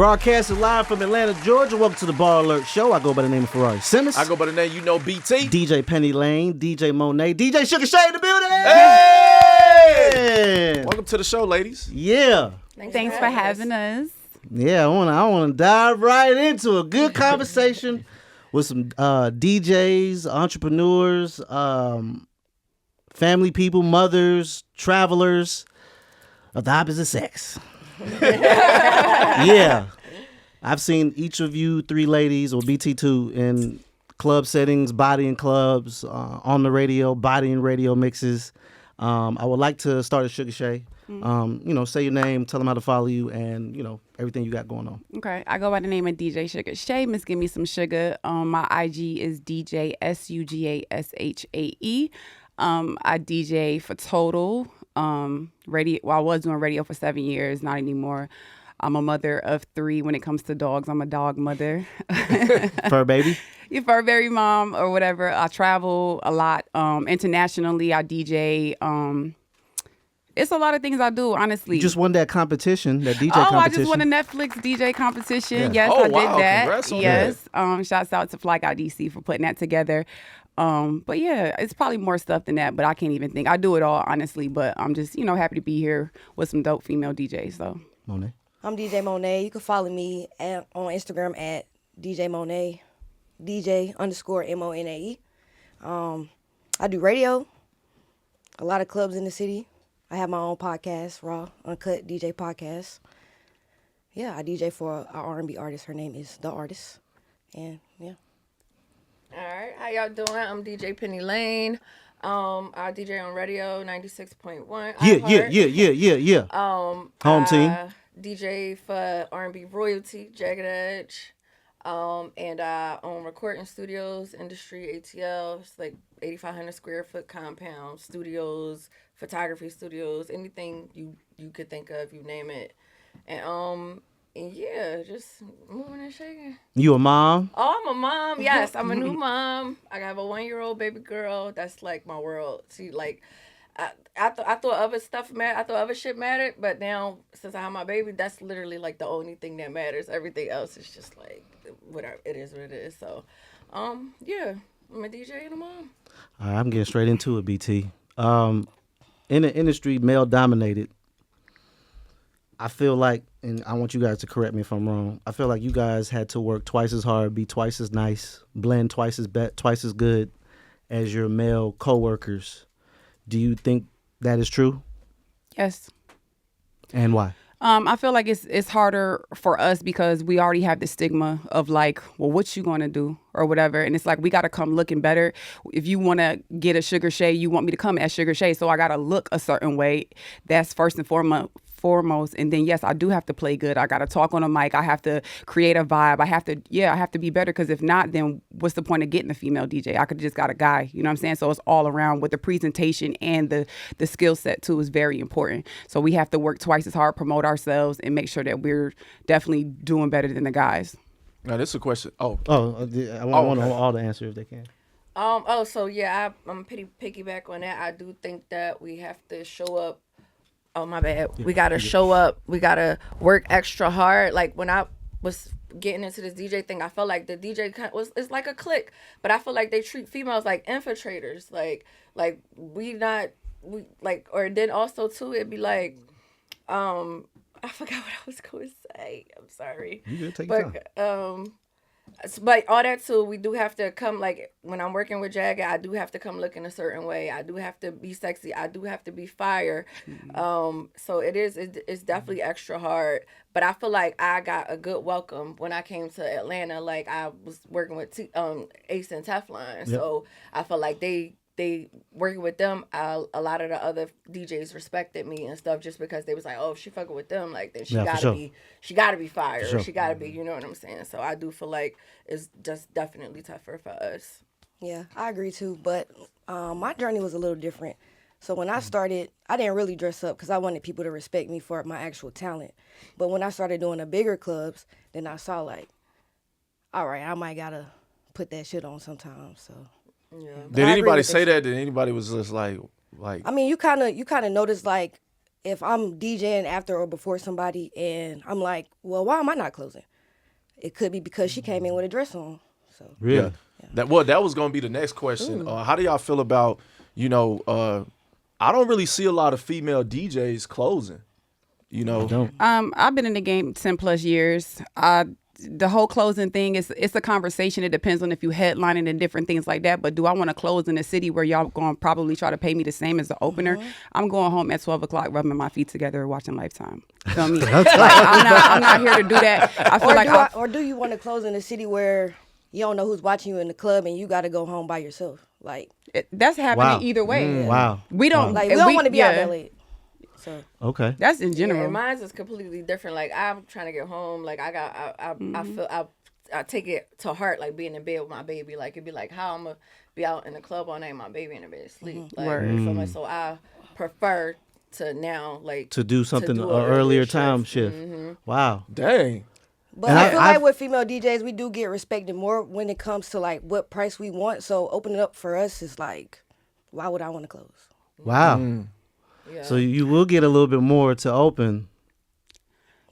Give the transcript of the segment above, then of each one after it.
Broadcasting live from Atlanta, Georgia. Welcome to the BallerAlert show. I go by the name of Ferrari. Simmons. I go by the name, BT. DJ Penny Lane, DJ Monae, DJ Suga Shae in the building. Hey! Welcome to the show, ladies. Yeah. Thanks for having us. Yeah, I want to dive right into a good conversation with some DJs, entrepreneurs, family people, mothers, travelers of the opposite sex. Yeah. I've seen each of you three ladies, or BT2, in club settings, bodying clubs, on the radio, bodying radio mixes. I would like to start at Suga Shae. Say your name, tell them how to follow you, and, everything you got going on. Okay. I go by the name of DJ Suga Shae. Miss Give Me Some Sugar. My IG is DJ SUGASHAE. I DJ for Total. Radio. Well, I was doing radio for 7 years, not anymore. I'm a mother of 3 when it comes to dogs. I'm a dog mother. Fur baby? Your fur baby mom or whatever. I travel a lot. Internationally, I DJ. It's a lot of things I do, honestly. You just won that competition, that DJ competition. I just won a Netflix DJ competition. Yeah. Yes, I did that. Congrats on yes. Shouts out to Fly Guy DC for putting that together. But yeah, it's probably more stuff than that, but I can't even think. I do it all, honestly, but I'm just, happy to be here with some dope female DJs. So, Monae. I'm DJ Monae. You can follow me on Instagram at DJ Monae, DJ_MONAE. I do radio, a lot of clubs in the city. I have my own podcast, Raw Uncut DJ Podcast. Yeah, I DJ for an R&B artist. Her name is The Artist. And yeah. All right, how y'all doing? I'm DJ Penny Lane. I DJ on radio 96.1. Yeah. Home team. DJ for R&B Royalty, Jagged Edge. And I own recording studios, industry, ATL. It's like 8,500 square foot compound, studios, photography studios, anything you could think of, you name it. And yeah, just moving and shaking. You a mom? Oh, I'm a mom. Yes, I'm a new mom. I have a 1-year-old baby girl. That's like my world. See, like, I thought other stuff mattered. I thought other shit mattered, but now since I have my baby, that's literally like the only thing that matters. Everything else is just like whatever. It is what it is. So, yeah, I'm a DJ and a mom. All right, I'm getting straight into it, BT. In the industry, male dominated. I feel like, and I want you guys to correct me if I'm wrong, I feel like you guys had to work twice as hard, be twice as nice, blend twice as good as your male coworkers. Do you think that is true? yes. And why? I feel like it's harder for us because we already have the stigma of like, well, what you gonna do or whatever, and it's like we gotta come looking better. If you wanna get a Suga Shae, you want me to come as Suga Shae, so I gotta look a certain way. That's first and foremost. And then yes, I do have to play good. I gotta talk on a mic. I have to create a vibe. I have to be better, because if not, then what's the point of getting a female DJ? I could just got a guy, you know what I'm saying? So it's all around with the presentation, and the skill set too is very important. So we have to work twice as hard, promote ourselves, and make sure that we're definitely doing better than the guys. Now this is a question. I want all the answer if they can. So yeah, I'm pretty piggyback on that. I do think that we have to show up. Oh, my bad. We got to show up. We got to work extra hard. Like, when I was getting into this DJ thing, I felt like the DJ it's like a clique. But I feel like they treat females like infiltrators. Like or then also, too, it'd be like, I forgot what I was going to say. I'm sorry. You good? Take your time. But all that too, we do have to come, like, when I'm working with Jagger, I do have to come looking a certain way. I do have to be sexy. I do have to be fire. So it's definitely extra hard. But I feel like I got a good welcome when I came to Atlanta. Like, I was working with Ace and Teflon. Yep. So I felt like they working with them, a lot of the other DJs respected me and stuff, just because they was like, oh, if she fucking with them, like, then she gotta be fire, or she gotta be, you know what I'm saying? So I do feel like it's just definitely tougher for us. Yeah, I agree too, but my journey was a little different. So when I started, I didn't really dress up because I wanted people to respect me for my actual talent. But when I started doing the bigger clubs, then I saw like, all right, I might gotta put that shit on sometimes. So yeah. Did anybody say that? Did anybody was just like? I mean, you kind of notice like if I'm DJing after or before somebody and I'm like, well, why am I not closing? It could be because she came in with a dress on. So Really? That was going to be the next question. How do y'all feel about, I don't really see a lot of female DJs closing. I've been in the game 10 plus years. The whole closing thing it's a conversation. It depends on if you headlining and different things like that. But do I want to close in a city where y'all going to probably try to pay me the same as the opener? I'm going home at 12 o'clock, rubbing my feet together, watching Lifetime. Feel me? I'm not here to do that. I feel or do you want to close in a city where you don't know who's watching you in the club and you got to go home by yourself? Like that's happening either way. Wow. We don't we don't want to be out that late. So Okay. That's in general. Yeah, mine is completely different. Like I'm trying to get home. Like I feel I take it to heart. Like being in bed with my baby. Like it'd be like how I'm gonna be out in the club all night, and my baby in the bed asleep. Like so I prefer to now to do something earlier time shift. Wow. Dang. But I feel like with female DJs, we do get respected more when it comes to like what price we want. So opening up for us is like, why would I want to close? Wow. Yeah. So you will get a little bit more to open.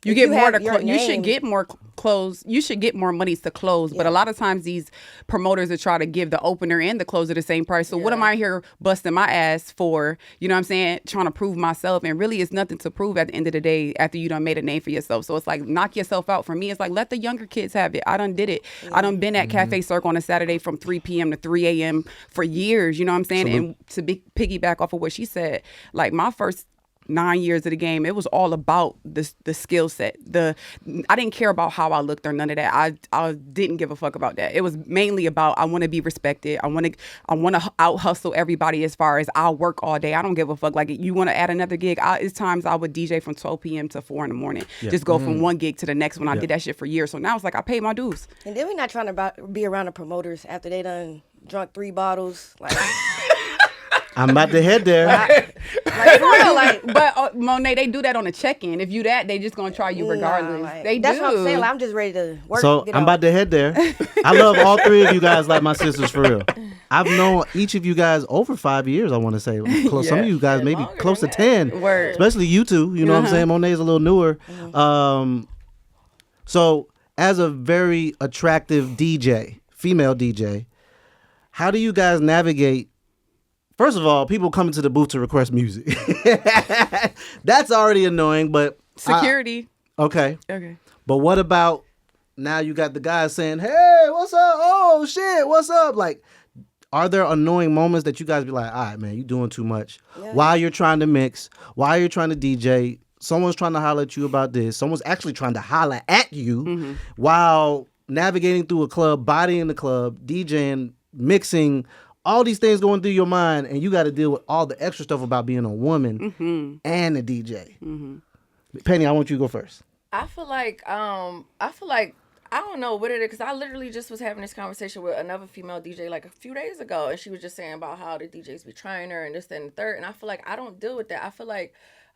You get more to you should get more close. You should get more monies to close. But a lot of times these promoters that try to give the opener and the closer the same price. So what am I here busting my ass for? You know what I'm saying? Trying to prove myself. And really it's nothing to prove at the end of the day after you done made a name for yourself. So it's like knock yourself out. For me, it's like let the younger kids have it. I done did it. I done been at Cafe Circle on a Saturday from 3 p.m. to 3 a.m. for years. You know what I'm saying? And to piggyback off of what she said, like my first 9 years of the game, it was all about the skill set. I didn't care about how I looked or none of that. I didn't give a fuck about that. It was mainly about I want to be respected. I want to out hustle everybody as far as I'll work all day. I don't give a fuck. Like you want to add another gig. It's times I would DJ from 12 p.m. to 4 in the morning. Just go from one gig to the next one. I did that shit for years. So now it's like I paid my dues. And then we're not trying to be around the promoters after they done drunk 3 bottles. Like I'm about to head there. like for real, like. But Monae, they do that on a check-in. If you that, they just gonna try you regardless. They that's do. what I'm saying. Like, I'm just ready to work. So I'm about to head there. I love all 3 of you guys like my sisters for real. I've known each of you guys over 5 years. I want to say close. Some of you guys maybe close to 10. Word. Especially you two. You know what I'm saying? Monae's a little newer. So as a very attractive DJ, female DJ, how do you guys navigate? First of all, people coming to the booth to request music. That's already annoying, but Security. Okay. Okay. But what about now you got the guys saying, hey, what's up? Oh, shit, what's up? Like, are there annoying moments that you guys be like, all right, man, you doing too much? Yeah. While you're trying to mix, while you're trying to DJ, someone's trying to holler at you about this. Someone's actually trying to holler at you while navigating through a club, bodying the club, DJing, mixing, all these things going through your mind, and you got to deal with all the extra stuff about being a woman and a DJ. Penny, I want you to go first. I feel like I don't know what it is, because I literally just was having this conversation with another female DJ like a few days ago, and she was just saying about how the DJs be trying her and this, that, and the third, and I feel like I don't deal with that. I feel like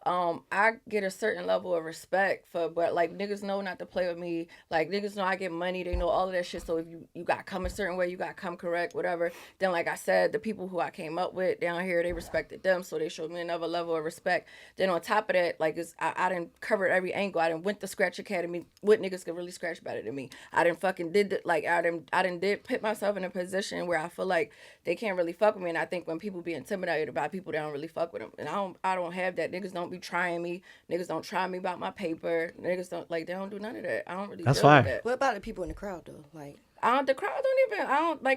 I get a certain level of respect but like niggas know not to play with me. Like niggas know I get money, they know all of that shit. So if you got to come a certain way, you got to come correct, whatever. Then like I said, the people who I came up with down here, they respected them, so they showed me another level of respect. Then on top of that, like I done covered every angle. I done went to Scratch Academy. What niggas could really scratch better than me? I done fucking did I done put myself in a position where I feel like they can't really fuck with me. And I think when people be intimidated by people, they don't really fuck with them. And I don't have that. Niggas don't be trying me. Niggas don't try me about my paper. Niggas don't they don't do none of that. I don't really That's deal fine. with that. What about the people in the crowd though? Like the crowd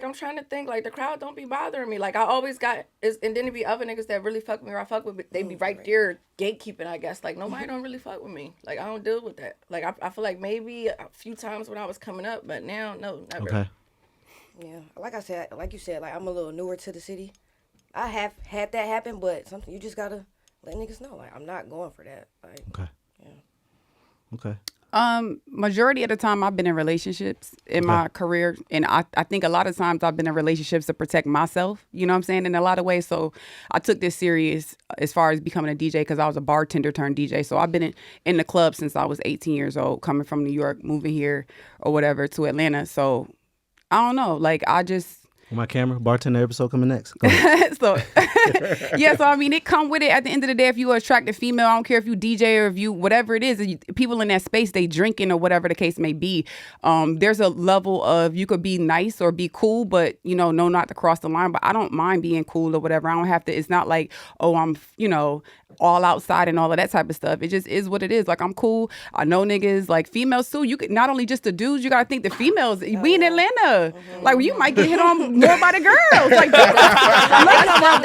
I'm trying to think, like the crowd don't be bothering me. Like I always got and then it be other niggas that really fuck with me or I fuck with, they be right there gatekeeping, I guess. Like nobody don't really fuck with me. Like I don't deal with that. Like I feel like maybe a few times when I was coming up, but now no, never. Okay. Yeah, like you said, like I'm a little newer to the city. I have had that happen, but something you just gotta let niggas know. Like I'm not going for that. Like, okay. Yeah. Okay. Majority of the time I've been in relationships in my career, and I think a lot of times I've been in relationships to protect myself, you know what I'm saying, in a lot of ways. So I took this serious as far as becoming a DJ because I was a bartender turned DJ. So I've been in the club since I was 18 years old, coming from New York, moving here or whatever to Atlanta. So I don't know, like My camera, bartender episode coming next. Go ahead. So yeah, so I mean, it come with it. At the end of the day, if you are an attractive female, I don't care if you DJ or if you whatever it is, people in that space, they drinking or whatever the case may be. There's a level of you could be nice or be cool, but know not to cross the line. But I don't mind being cool or whatever. I don't have to. It's not like I'm all outside and all of that type of stuff. It just is what it is. Like I'm cool. I know niggas like females too. You could not only just the dudes. You gotta think the females. We in Atlanta, like you might get hit on more by the girls. Like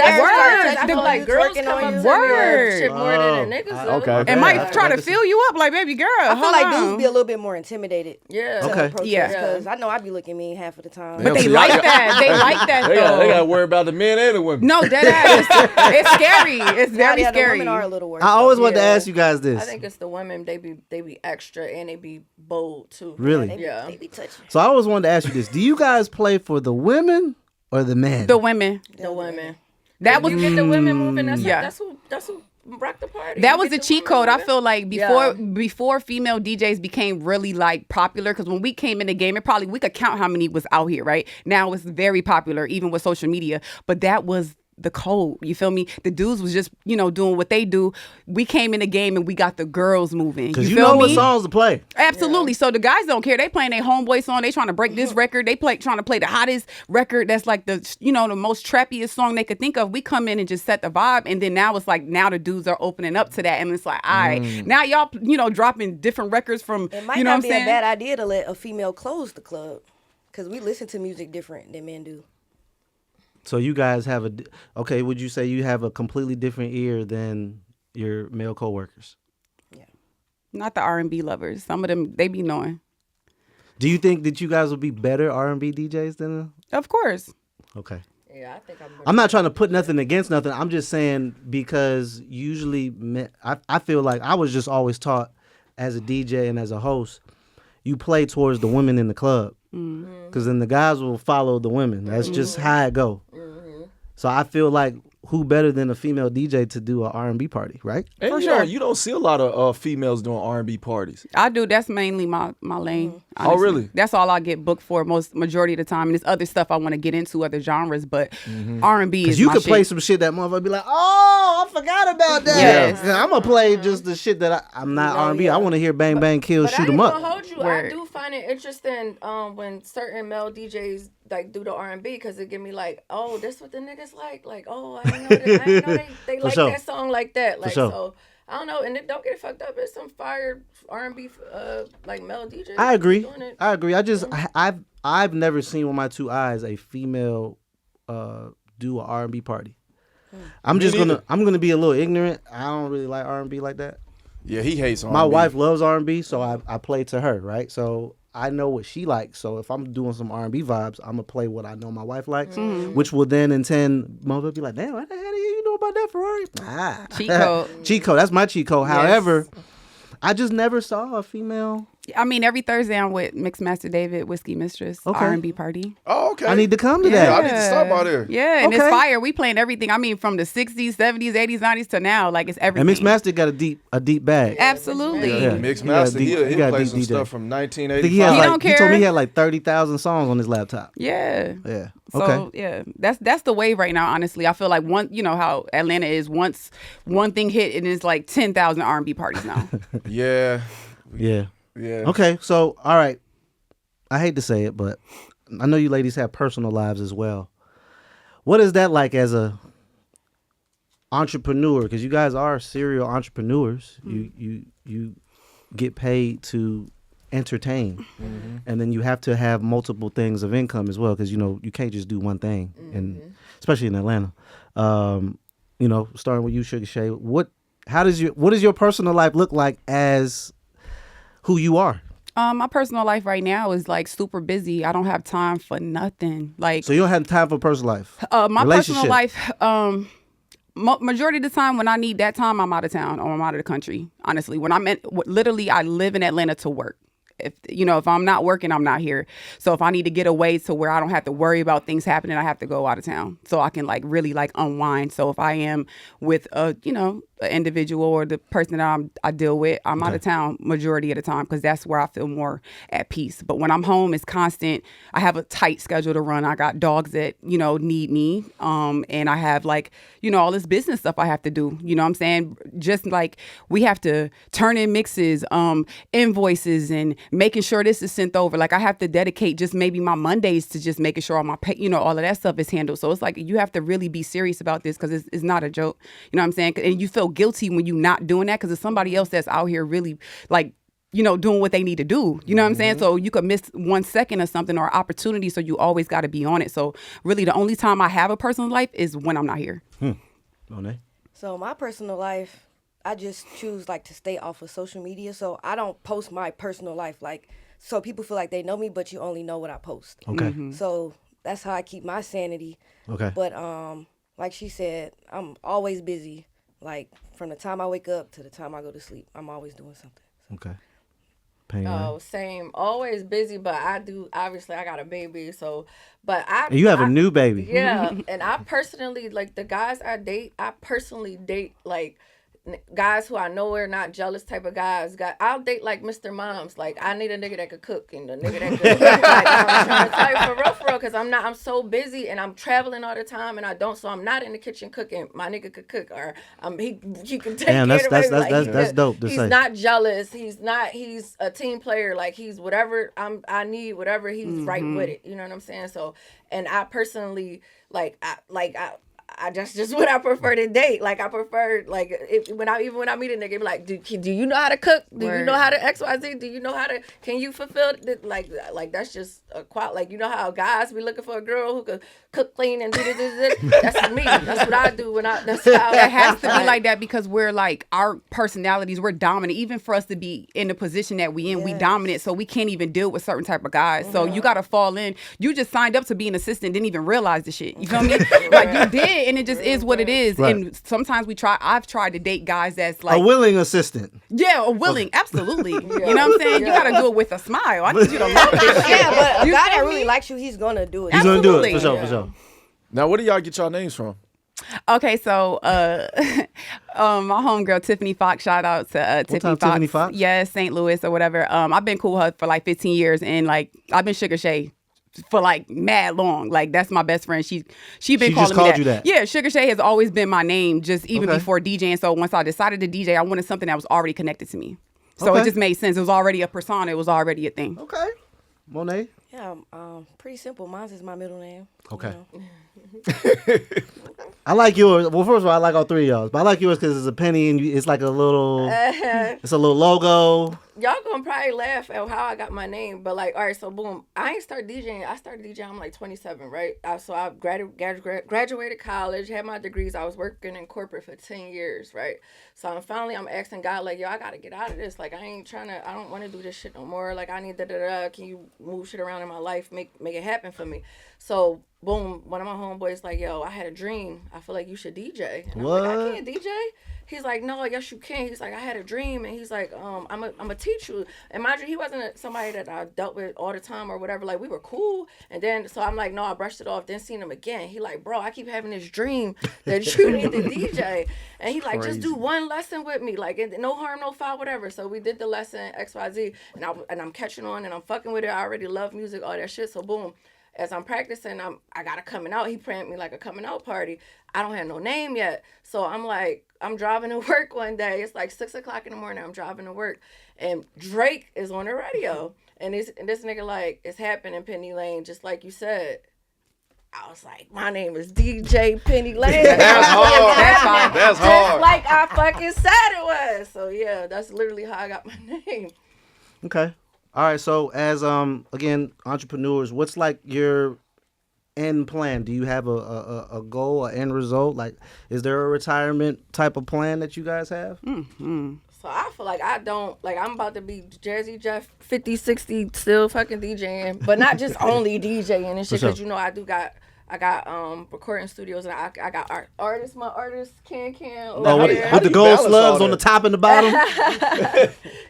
I feel like girls come up to shit more than the niggas. Okay. And might try to fill you up like, baby girl. I feel like dudes be a little bit more intimidated. Yeah. To approach because I know I be looking mean half of the time. But they like that. They like that though. They got to worry about the men and the women. No, dead ass. It's scary. It's very scary. The women are a little worse. I always wanted to ask you guys this. I think it's the women. They be extra and they be bold too. Really? They be touching. So I always wanted to ask you this. Do you guys play for the women or the men? The women. The women. That was you get the women moving. That's yeah. That's who rock the party. That was the cheat code. I feel like before female DJs became really like popular, because when we came in the game, we could count how many was out here. Right now, it's very popular, even with social media. But that was the code. You feel me? The dudes was just doing what they do. We came in the game and we got the girls moving. Because you know feel what me? songs to play. Absolutely. So the guys don't care. They playing their homeboy song. They trying to break this record. They trying to play the hottest record. That's like the the most trappiest song they could think of. We come in and just set the vibe, and then now it's like the dudes are opening up to that, and it's like, all right, now y'all dropping different records from. It might not be a bad idea to let a female close the club, because we listen to music different than men do. So you guys have would you say you have a completely different ear than your male coworkers? Yeah. Not the R&B lovers. Some of them, they be knowing. Do you think that you guys will be better R&B DJs than Of course. Okay. Yeah, I think I'm not trying to put nothing against nothing. I'm just saying because usually I feel like I was just always taught as a DJ and as a host, you play towards the women in the club. Because then the guys will follow the women. That's just how it go. So I feel like who better than a female DJ to do an R&B party, right? And For sure. You don't see a lot of females doing R&B parties. I do. That's mainly my lane. Oh, really? That's all I get booked for majority of the time. And there's other stuff I want to get into, other genres, but R&B is Because you my could shit. play some shit that motherfucker be like, oh, I forgot about that. Yes. I'm going to play just the shit that I'm not R&B. I want to hear bang, bang, kill, shoot 'em up. But I ain't gonna hold you. Word. I do find it interesting when certain male DJs like do the R&B, because it give me like, oh, that's what the niggas like. Like, oh, I didn't know they like sure. that song like that. Like, sure. so I don't know. And don't get it fucked up. It's some fire R&B like male DJs. I agree. Doing it. I agree. I've never seen with my two eyes a female do an R&B party. I'm gonna be a little ignorant. I don't really like R&B like that. Yeah, he hates R&B. My wife loves R&B, so I play to her, right? So I know what she likes. So if I'm doing some R&B vibes, I'm gonna play what I know my wife likes, which will then intend mother be like, damn, what the hell do you know about that Ferrari? Cheat code. Cheat code. That's my cheat code. Yes. However, I just never saw a female. I mean, every Thursday I'm with Mixmaster David, Whiskey Mistress, R&B party. Oh, okay. I need to come to Yeah, that. I need to stop by there. Yeah, and Okay. it's fire. We playing everything. I mean, from the 60s, 70s, 80s, 90s to now. Like, it's everything. And Mixmaster got a deep bag. Absolutely. Yeah. Mixed He got a Master, deep- he he got a plays deep some DJ. stuff from I think 1985. he had He like, don't he told me care. he had like 30,000 songs on his laptop. Yeah. Yeah. So Okay. yeah, that's the wave right now. Honestly, I feel like how Atlanta is. Once one thing hit, and it's like 10,000 R&B parties now. Yeah. Yeah. Yeah. Okay. So, all right. I hate to say it, but I know you ladies have personal lives as well. What is that like as a entrepreneur? Because you guys are serial entrepreneurs. You get paid to entertain, and then you have to have multiple things of income as well. Because you can't just do one thing, and especially in Atlanta. Starting with you, Suga Shae. What does your personal life look like as who you are? My personal life right now is like super busy. I don't have time for nothing. Like, So you don't have time for personal life. my personal Relationship. life, majority of the time when I need that time, I'm out of town or I'm out of the country. Honestly, when literally I live in Atlanta to work. if I'm not working, I'm not here. So if I need to get away to where I don't have to worry about things happening, I have to go out of town so I can like really like unwind. So if I am with an individual or the person that I deal with, I'm out of town majority of the time because that's where I feel more at peace. But when I'm home, it's constant. I have a tight schedule to run. I got dogs that, need me. And I have like, all this business stuff I have to do. You know what I'm saying? Just like we have to turn in mixes, invoices, and making sure this is sent over. Like I have to dedicate just maybe my Mondays to just making sure all my all of that stuff is handled. So it's like you have to really be serious about this because it's not a joke. You know what I'm saying? And you feel guilty when you're not doing that because it's somebody else that's out here really like doing what they need to do. You know what I'm saying? So you could miss 1 second or something or opportunity. So you always got to be on it. So really the only time I have a personal life is when I'm not here. Monae? So my personal life, I just choose like to stay off of social media. So I don't post my personal life like so people feel like they know me, but you only know what I post. Okay. So that's how I keep my sanity. Okay. But like she said, I'm always busy. Like from the time I wake up to the time I go to sleep, I'm always doing something. Okay. Oh, same. Always busy, but obviously I got a baby, so, but And you have a new baby. Yeah, and I personally, like the guys I personally date, like, guys who I know are not jealous type of guys. I'll date like Mr. Moms. Like I need a nigga that could cook and a nigga that could like I'm trying to tell you for real, because I'm so busy and I'm traveling all the time and so I'm not in the kitchen cooking. My nigga could cook or he can take care of the baby. That's dope to say. He's not jealous. He's a team player. Like he's whatever I need, whatever he's right with it. You know what I'm saying? So, and I personally I just what I prefer to date. Like I prefer when I meet a nigga, be like, do you know how to cook? Do you know how to XYZ? Do you know how to? Can you fulfill like that's just a quality. Like you know how guys be looking for a girl who could cook, clean, and do this. That's me. That's what I do That's how it has to be like that because we're like our personalities. We're dominant. Even for us to be in the position that we in, we dominant. So we can't even deal with certain type of guys. So you got to fall in. You just signed up to be an assistant, didn't even realize the shit. You feel me? Like you did. And it just is what it is. Right. And sometimes I've tried to date guys that's like a willing assistant. Yeah, a willing, absolutely. You know what I'm saying? You gotta do it with a smile. I need you to love it. Yeah, but a guy that really likes you, he's gonna do it. He's gonna do it for sure. Now, where do y'all get y'all names from? Okay, so my homegirl Tiffany Fox, shout out to Tiffany Fox. Yeah, St. Louis or whatever. I've been cool with her for like 15 years, and like I've been Sugar Shae for like mad long. Like that's my best friend. She been calling me that. You that. Yeah, Sugar Shae has always been my name, just even before DJing. So once I decided to DJ, I wanted something that was already connected to me. So it just made sense. It was already a persona. It was already a thing. Okay. Monae? Yeah, pretty simple. Mine is my middle name. Okay. I like yours. Well, first of all, I like all three of y'all. But I like yours because it's a penny and it's like a little, it's a little logo. Y'all gonna probably laugh at how I got my name, but like, all right, so boom, I ain't start DJing. I started DJing. I'm like 27, right? So I graduated college, had my degrees. I was working in corporate for 10 years, right? So I'm asking God, like, yo, I gotta get out of this. Like, I don't want to do this shit no more. Like, I need Can you move shit around in my life, make it happen for me? So boom, one of my homeboys like, yo, I had a dream. I feel like you should DJ. And what? I'm like, I can't DJ. He's like, no, yes you can. He's like, I had a dream, and he's like, I'm a teach you. And mind you, he wasn't somebody that I dealt with all the time or whatever. Like we were cool, and then so I'm like, no, I brushed it off. Then seen him again. He like, bro, I keep having this dream that you need to DJ, and he like, just do one lesson with me, like no harm, no foul, whatever. So we did the lesson XYZ, and I'm catching on, and I'm fucking with it. I already love music, all that shit. So boom. As I'm practicing, I got a coming out. He planned me like a coming out party. I don't have no name yet. So I'm like, I'm driving to work one day. It's like 6 o'clock in the morning. I'm driving to work. And Drake is on the radio. And this nigga like, it's happening, Penny Lane, just like you said. I was like, my name is DJ Penny Lane. That's hard. That's hard. Just like I fucking said it was. So yeah, that's literally how I got my name. Okay. All right, so as again, entrepreneurs, what's like your end plan? Do you have a goal, an end result? Like, is there a retirement type of plan that you guys have? Mm-hmm. So I feel like I'm about to be Jersey Jeff 50, 60, still fucking DJing, but not just only DJing and shit, because I I got recording studios, and I got artists. My artist Can Oh, over with, there. with the you gold balance slugs all on the that? top and the bottom.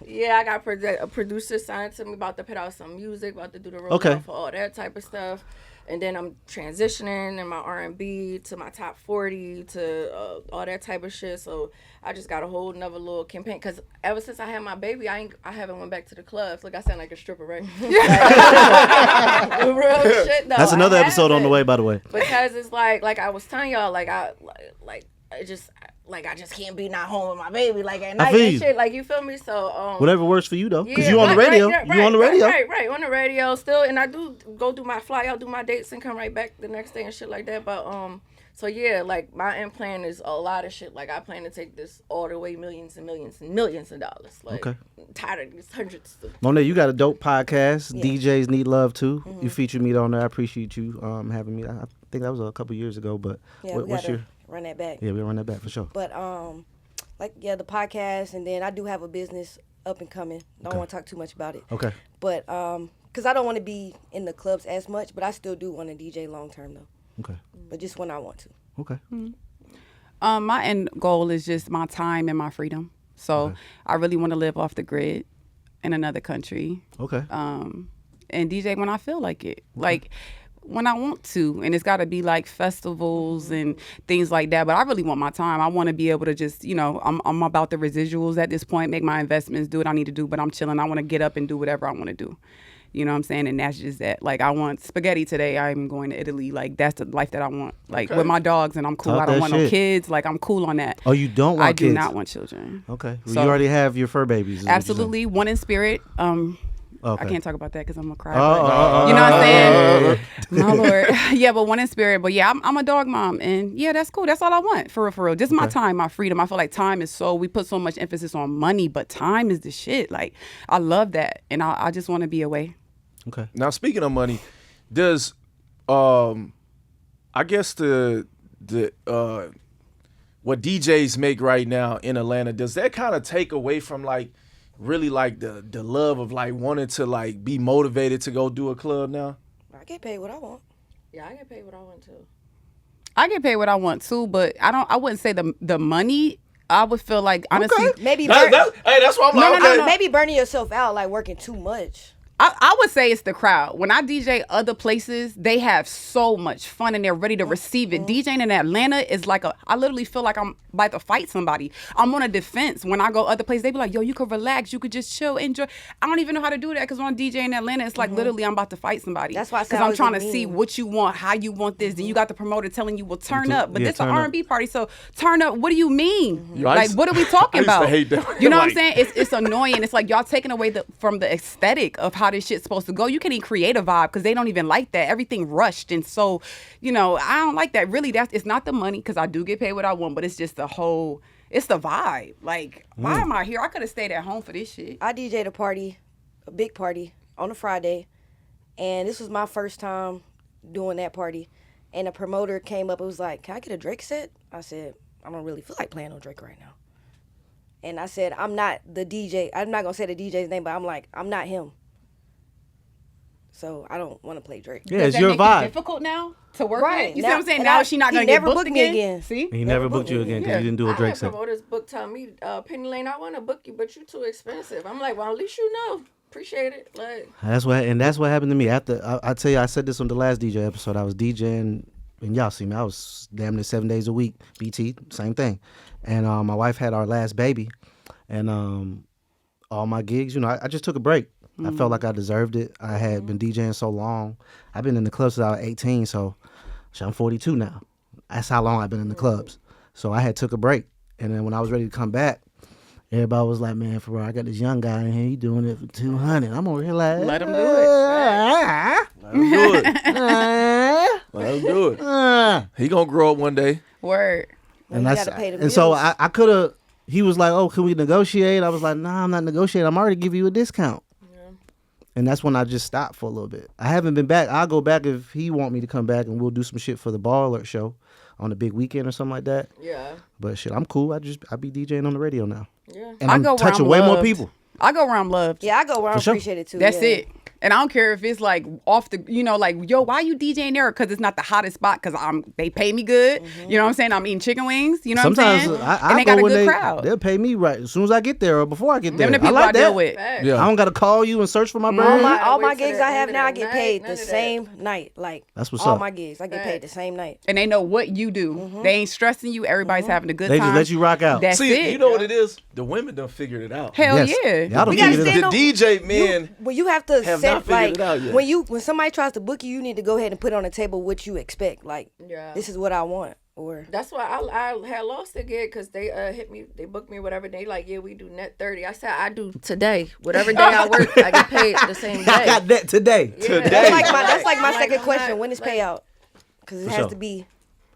Yeah, I got a producer signed to me, about to put out some music, about to do the rollout Okay. for all that type of stuff. And then I'm transitioning in my R&B to my top 40 to all that type of shit. So I just got a whole nother little campaign. Because ever since I had my baby, I haven't went back to the clubs. Look, I sound like a stripper, right? Real shit, though. That's another I episode on the haven't. way, by the way. Because it's like I was telling y'all, I just can't be not home with my baby at night feel and you. shit. Like, you feel me? So Whatever works for you, though. Because yeah, you on the right, radio. right, You on the radio. Right, on the radio still. And I do go do my fly out, do my dates, and come right back the next day and shit like that. But so yeah, my end plan is a lot of shit. Like, I plan to take this all the way millions and millions and millions of dollars. Like, Okay. tired of these hundreds of Monae, you got a dope podcast. Yeah. DJs Need Love Too. You featured me on there. I appreciate you having me. I think that was a couple years ago. But Yeah, we what's gotta your? run that back. Yeah, we'll run that back for sure. But the podcast, and then I do have a business up and coming. Don't want to talk too much about it. Okay. But because I don't want to be in the clubs as much, but I still do want to DJ long term though. Okay. But just when I want to. Okay. My end goal is just my time and my freedom. So Okay. I really want to live off the grid in another country. Okay. And DJ when I feel like it. Like when I want to. And it's got to be like festivals and things like that. But I really want my time. I want to be able to just, I'm about the residuals at this point, make my investments, do what I need to do. But I'm chilling. I want to get up and do whatever I want to do. You know what I'm saying? And that's just that. Like, I want spaghetti today. I'm going to Italy. Like, that's the life that I want. Like, Okay. with my dogs, and I'm cool. Talk I don't that want no shit. kids. Like, I'm cool on that. Oh, you don't want I do kids? not want children. Okay. Well, So- you already have your fur babies. is what you're saying. Absolutely. One in spirit. Okay. I can't talk about that because I'm going to cry. Oh, but, you know what I'm saying? My Lord. Yeah, but one in spirit. But yeah, I'm a dog mom. And yeah, that's cool. That's all I want. For real, for real. Just my time, my freedom. I feel like time is we put so much emphasis on money, but time is the shit. Like, I love that. And I just want to be away. Okay. Now, speaking of money, does I guess the what DJs make right now in Atlanta, does that kind of take away from really the love of wanting to be motivated to go do a club now? I get paid what I want. Yeah, I get paid what I want to. I get paid what I want too, but I wouldn't say the money. I would feel like, honestly, Maybe Hey, that's why I'm like, okay. maybe burning yourself out, like working too much. I would say it's the crowd. When I DJ other places, they have so much fun and they're ready to receive it. DJing in Atlanta is I literally feel like I'm about to fight somebody. I'm on a defense. When I go other places, they be like, yo, you could relax. You could just chill, enjoy. I don't even know how to do that because when I DJ in Atlanta, it's like literally I'm about to fight somebody. That's why I said Because I I'm was trying to mean. see what you want, how you want this. Then you got the promoter telling you, well, turn up. But yeah, this an turn up. R&B party, so turn up. What do you mean? Yo, I Like, used- what are we talking I used to about? hate that. You know what I'm Like- saying? It's annoying. It's like y'all taking away from the aesthetic of how this shit's supposed to go. You can't even create a vibe because they don't even like that. Everything rushed. And so, I don't like that. Really, it's not the money because I do get paid what I want, but it's just it's the vibe. Like, why am I here? I could have stayed at home for this shit. I DJ'd a big party on a Friday, and this was my first time doing that party. And a promoter came up and was like, "Can I get a Drake set?" I said, "I don't really feel like playing on Drake right now." And I said, "I'm not the DJ. I'm not gonna say the DJ's name, but I'm not him. So I don't want to play Drake." Yeah, Does it's that your make vibe. it difficult now to work Right. with? You see what I'm saying? And Now she's not he going to get never booked booked me again. again. See? He never booked you again because you didn't do a I Drake had set. promoters book tell me, Penny Lane, I want to book you, but you too expensive. I'm like, well, at least you know. Appreciate it. Like, That's what happened to me. After I tell you, I said this on the last DJ episode. I was DJing, and y'all see me. I was damn near 7 days a week. BT, same thing. And my wife had our last baby, and all my gigs. I just took a break. I felt like I deserved it. I had been DJing so long. I've been in the clubs since I was 18, so I'm 42 now. That's how long I've been in the clubs. So I had took a break, and then when I was ready to come back, everybody was like, "Man, Ferrari, I got this young guy in here. He doing it for 200." I'm over here like, Let him do it. Let him do it. Let him do it. He gonna grow up one day. Word. And you gotta pay the and so bills. I could have. He was like, "Oh, can we negotiate?" I was like, "Nah, I'm not negotiating. I'm already giving you a discount." And that's when I just stopped for a little bit. I haven't been back. I'll go back if he want me to come back, and we'll do some shit for the BallerAlert show on a big weekend or something like that. yeah, But shit, I'm cool. I be DJing on the radio now, yeah. and I I'm go where touching I'm way more loved. people. I go where I'm loved. Yeah, I go where I For sure. appreciate it too. That's yeah. it. And I don't care if it's like off the, like, yo, why you DJing there? Because it's not the hottest spot. Because they pay me good. You know what I'm saying? I'm eating chicken wings. You know Sometimes what I'm saying? I And they got a go when good crowd. they'll pay me right as soon as I get there or before I get there. Them the I people like I deal that. with. Yeah. I don't got to call you and search for my bird. All my Wait till gigs the I have end of now, I the get night, paid none the of that. same night. Like That's what's all up. my gigs, I get paid the same night. And they know what you do. They ain't stressing you. Everybody's having a good They time. just let you rock out. That's See, it. you know what it is? The women done figured it out. Hell Yes. yeah. Y'all don't We gotta figure it stand out. The on- DJ men. Well, you have to Have set not figured like it out yet. when somebody tries to book you, you need to go ahead and put on the table what you expect. Like, Yeah. this is what I want, or That's why I had lost the gig because they hit me, they booked me, whatever. They like, yeah, we do net 30. I said, I do today. Whatever day I work, I get paid the same day. I got that today. Yeah. Today. that's like my Like, second I'm question. not- When is payout? Because it For has sure. to be.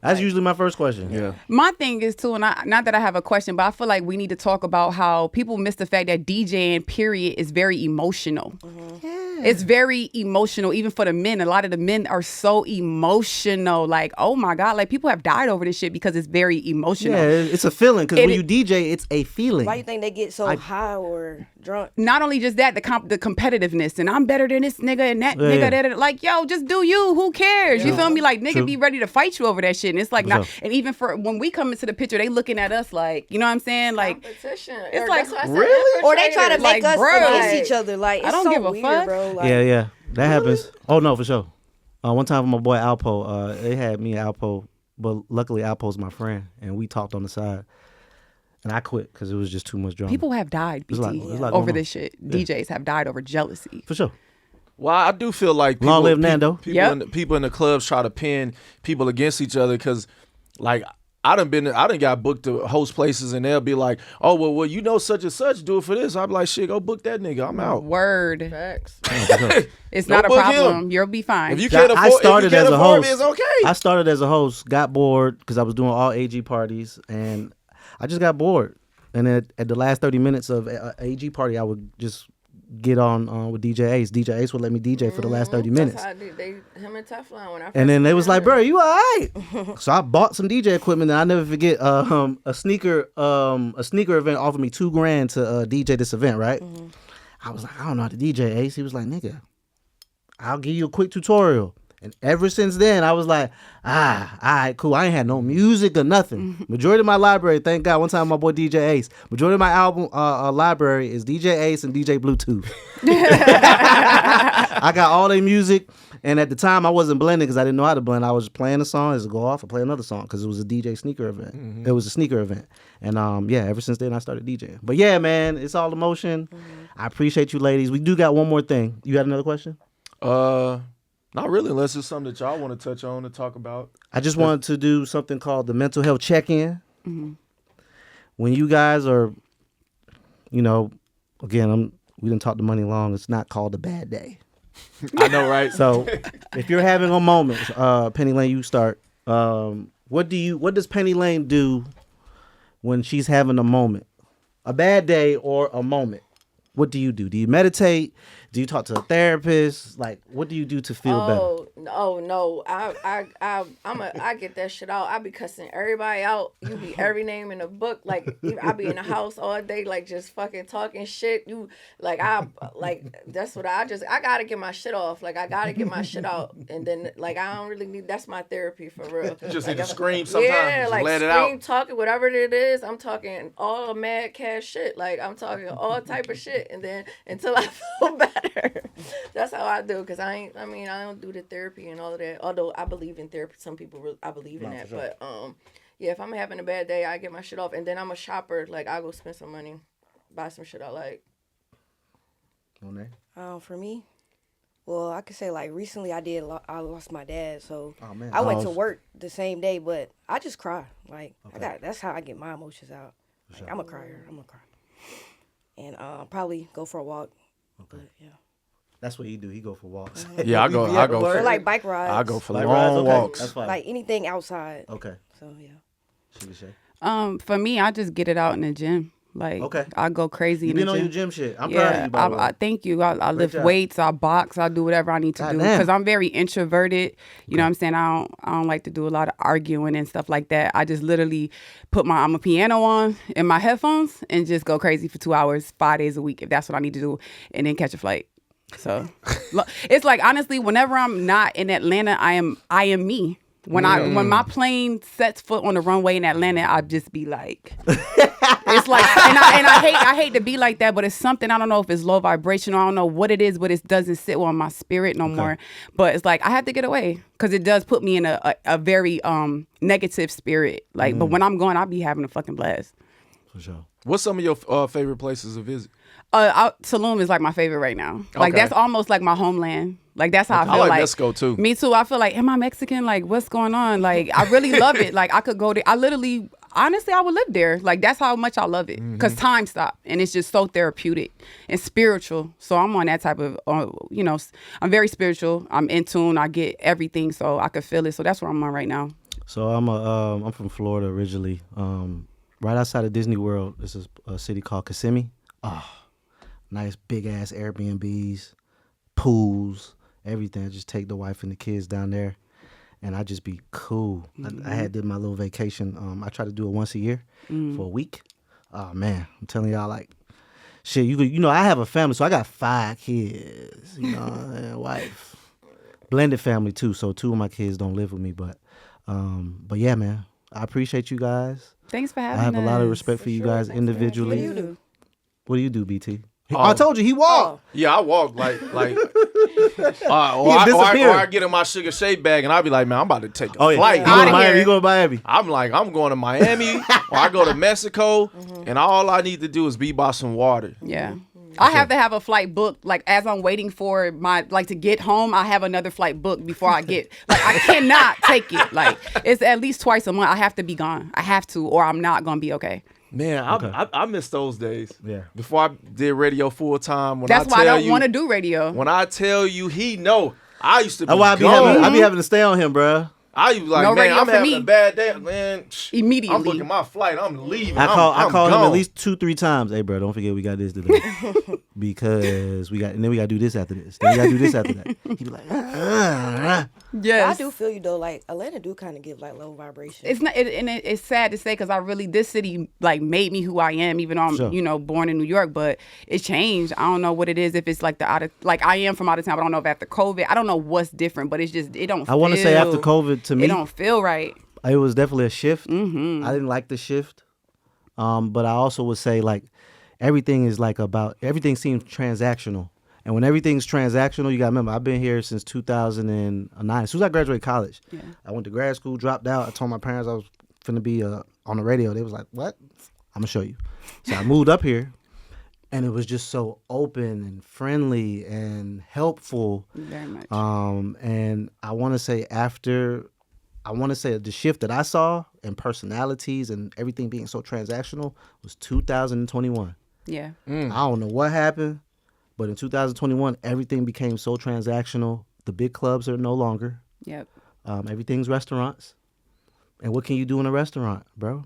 That's usually my first question. Yeah. My thing is too, and not that I have a question, but I feel like we need to talk about how people miss the fact that DJing, period, is very emotional. It's very emotional, even for the men. A lot of the men are so emotional. Like, oh my God, like people have died over this shit because it's very emotional. Yeah, it's a feeling because It- when you DJ, it's a feeling. Why you think they get so high or drunk? Not only just that, the competitiveness, and I'm better than this nigga and that Yeah, nigga. yeah. That, like, yo, just do you. Who cares? You feel me? Like, nigga True. be ready to fight you over that shit. And it's like, For not. sure. And even for when we come into the picture, they looking at us like, you know what I'm saying? Like, Competition. It's Or like, that's why I said really? Or they try to infiltrators. make Like, us bro. against each other. Like, it's I don't so give a weird, fuck. bro. Like, Yeah, that happens. Oh no, for sure. One time with my boy Alpo, they had me and Alpo, but luckily Alpo's my friend, and we talked on the side, and I quit because it was just too much drama. people have died, There's a lot- BT, there's a lot over going on. this shit. DJs have died over jealousy. for sure. Well, I do feel like people, Long live Nando. People in the clubs try to pin people against each other because, like, I done got booked to host places and they'll be like, oh well, you know such and such, do it for this. I'm like, shit, go book that nigga. I'm out. Word. Facts. It's Don't not a book problem. him. You'll be fine. If you can't afford, I started if you as can't a afford host. me, it's okay. I started as a host, got bored because I was doing all AG parties, and I just got bored. And at the last 30 minutes of a AG party, I would just get on with DJ Ace. DJ Ace would let me DJ for the last 30 minutes. That's how I did. Him and Teflon when I first And then they was like, met bro, him. you all right? So I bought some DJ equipment, and I never forget a sneaker event offered me $2,000 to DJ this event, right? I was like, I don't know how to DJ, Ace. He was like, nigga, I'll give you a quick tutorial. And ever since then, I was like, all right, cool. I ain't had no music or nothing. Majority of my library, thank God, one time my boy DJ Ace, majority of my album library is DJ Ace and DJ Bluetooth. I got all their music. And at the time, I wasn't blending because I didn't know how to blend. I was just playing a song, as it go off, and play another song because it was a DJ sneaker event. It was a sneaker event. And yeah, ever since then, I started DJing. But yeah, man, it's all emotion. I appreciate you ladies. We do got one more thing. You had another question? Not really, unless it's something that y'all want to touch on and talk about. I just wanted to do something called the mental health check-in. When you guys are, again, we didn't talk the money long. It's not called a bad day. I know, right? So if you're having a moment, Penny Lane, you start. What does Penny Lane do when she's having a moment? A bad day or a moment? What do you do? Do you meditate? Do you talk to a therapist? Like, what do you do to feel better? Oh no, I get that shit out. I be cussing everybody out. You be every name in the book. Like I be in the house all day, like just fucking talking shit. You that's what I gotta get my shit off. Like I gotta get my shit out, and then like I don't really need. That's my therapy for real. You just Like, need to I'm- scream sometimes. Yeah, Just like let it scream, out. talking whatever it is. I'm talking all mad cash shit. Like I'm talking all type of shit, and then until I feel better. That's how I do. Cause I don't do the therapy and all of that. Although I believe in therapy, some people I believe in that. But yeah, if I'm having a bad day, I get my shit off, and then I'm a shopper. Like I go spend some money, buy some shit I like. Monae? For me, well, I could say like recently I lost my dad, so Oh, man. I went to work the same day, but I just cry. Like that's how I get my emotions out. Like, I'm a crier. I'm a cry, and probably go for a walk. Okay. But, yeah. That's what he do. He go for walks. Yeah, I go Or for like bike rides. I go for Like long rides? Okay. walks. That's fine. like anything outside. Okay. So yeah. Shae. For me, I just get it out in the gym. Like, Okay. I go crazy You in been the on gym. your gym shit. I'm proud of you, by the way. I thank you. I lift job. weights, I box, I do whatever I need to do Goddamn. because I'm very introverted. You know what I'm saying? I don't like to do a lot of arguing and stuff like that. I just literally put I'm a piano on in my headphones and just go crazy for 2 hours, 5 days a week if that's what I need to do, and then catch a flight. So it's like, honestly, whenever I'm not in Atlanta, I am me. When my plane sets foot on the runway in Atlanta, I just be like, it's like, and I hate to be like that, but it's something, I don't know if it's low vibration, I don't know what it is, but it doesn't sit well in my spirit no more. But it's like, I have to get away because it does put me in a very negative spirit. Like, but when I'm going, I'll be having a fucking blast. For sure. What's some of your favorite places to visit? Tulum is like my favorite right now. Like that's almost like my homeland. Like that's how I feel. I like like Mexico too. Me too. I feel like, am I Mexican? Like what's going on? Like I really love it. Like I could go there. Honestly, I would live there. Like that's how much I love it. Cause time stopped and it's just so therapeutic and spiritual. So I'm on that type of, I'm very spiritual. I'm in tune. I get everything, so I could feel it. So that's where I'm on right now. So I'm from Florida originally. Right outside of Disney World, this is a city called Kissimmee. Nice big ass Airbnbs, pools, everything. I just take the wife and the kids down there, and I just be cool. I had did my little vacation. I try to do it once a year for a week. Oh man, I'm telling y'all, like, shit. I have a family, so I got 5 kids. And wife, blended family too. So 2 of my kids don't live with me, but yeah, man, I appreciate you guys. Thanks for having us. I have a lot of respect for you guys individually. What do you do? What do you do, BT? I told you he walked. Yeah, I walk like or disappeared. I get in my Sugar Shae bag and I'll be like, man, I'm about to take a flight. You going to Miami? I'm like, I'm going to Miami or I go to Mexico and all I need to do is be by some water. Yeah. I have to have a flight booked, like as I'm waiting for to get home, I have another flight booked before I get, like I cannot take it. Like it's at least twice a month. I have to be gone. I have to, or I'm not going to be okay. Man, I miss those days. Yeah. Before I did radio full time. That's why I don't want to do radio. When I tell you, I used to be That's why I be having to stay on him, bro. I was like, No man, radio I'm for having me. a bad day, man. Immediately. I'm booking my flight. I'm leaving. I call him gone. at least 2-3 times. Hey, bro, don't forget we got this today because we got to do this after this. Then we got to do this after that. He be like, Yes. I do feel you though. Like Atlanta do kind of give like low vibration. It's not, it's sad to say because this city like made me who I am, even though I'm Sure. Born in New York, but it changed. I don't know what it is. If it's like I am from out of town, but I don't know if after COVID, I don't know what's different, but it's just it don't. I want to say after COVID, to me, it don't feel right. it was definitely a shift. Mm-hmm. I didn't like the shift, but I also would say like everything seems transactional. And when everything's transactional, you got to remember, I've been here since 2009. As soon as I graduated college, I went to grad school, dropped out. I told my parents I was finna be on the radio. They was like, what? I'm going to show you. So I moved up here, and it was just so open and friendly and helpful. Very much. And I want to say the shift that I saw in personalities and everything being so transactional was 2021. Yeah. I don't know what happened. But in 2021, everything became so transactional. The big clubs are no longer. Yep. Everything's restaurants. And what can you do in a restaurant, bro?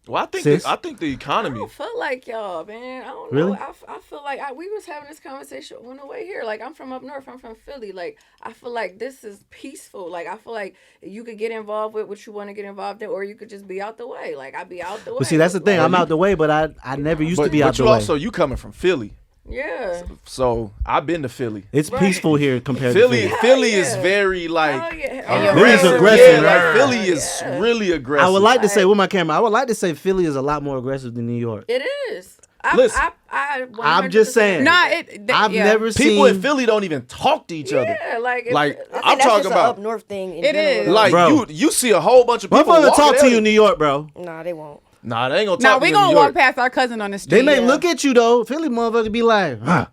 Well, I think the I economy. don't feel like y'all, man. I don't Really? know. I feel like we was having this conversation on the way here. Like I'm from up north. I'm from Philly. Like I feel like this is peaceful. Like I feel like you could get involved with what you want to get involved in, or you could just be out the way. Like I be out the way. But see, that's the thing. I'm out the way, but I never used to be out the way. But you coming from Philly. Yeah. So I've been to Philly. It's peaceful here compared to Philly. Philly. Philly is very like Philly's aggressive. Yeah, like Philly is really aggressive. I would like to say with my camera, I would like to say Philly is a lot more aggressive than New York. It is. Listen, I'm just saying. I've never seen people in Philly don't even talk to each other. Yeah, like I'm that's talking just about an up north thing. It is. like Bro. you see a whole bunch of people. Motherfuckers talk to walking you in New York, bro. Nah, they won't. Nah, they ain't gonna Now talk. we to gonna you in New walk York. past our cousin on the street. They may look at you though. Philly motherfuckers be like, huh.